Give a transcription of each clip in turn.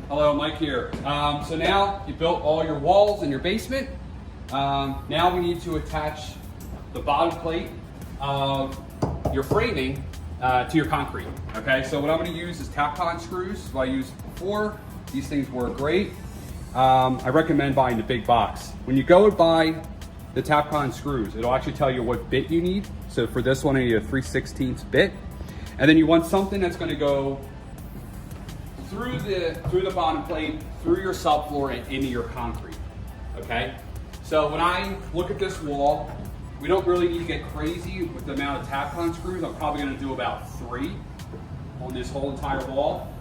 Hello, Mike here. So now you built all your walls in your basement. Now we need to attach the bottom plate of your framing to your concrete. Okay, so what I'm going to use is TAPCON screws. What I used before. These things work great. I recommend buying the big box. When you go and buy the TAPCON screws, it'll actually tell you what bit you need. So for this one, I need a 3/16 bit. And then you want something that's going to go through the bottom plate, through your subfloor, and into your concrete. Okay? So when I look at this wall, we don't really need to get crazy with the amount of TAPCON screws. I'm probably going to do about 3 on this whole entire wall.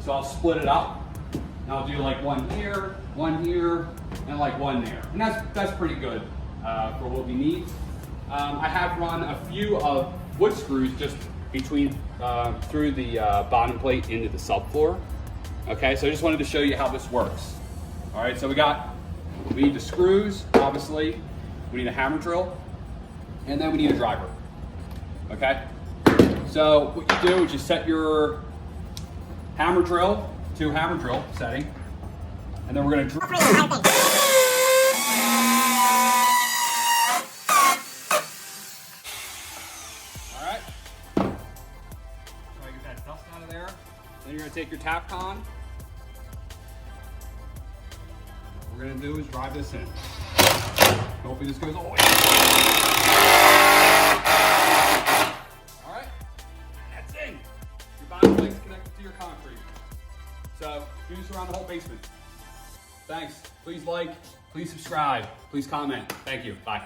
So I'll split it up. And I'll do like one here, and like one there. And that's pretty good for what we need. I have run a few of wood screws just between through the bottom plate into the subfloor. Okay, so I just wanted to show you how this works. All right, so we need the screws, obviously. We need a hammer drill, and then we need a driver. Okay, so what you do is you set your hammer drill to hammer drill setting, and then we're going to drill. Dust out of there. Then you're going to take your TAPCON. What we're going to do is drive this in. Hopefully this goes all the way. Alright, that's in. Your bottom plate's connected to your concrete. So do this around the whole basement. Thanks. Please like, please subscribe, please comment. Thank you. Bye.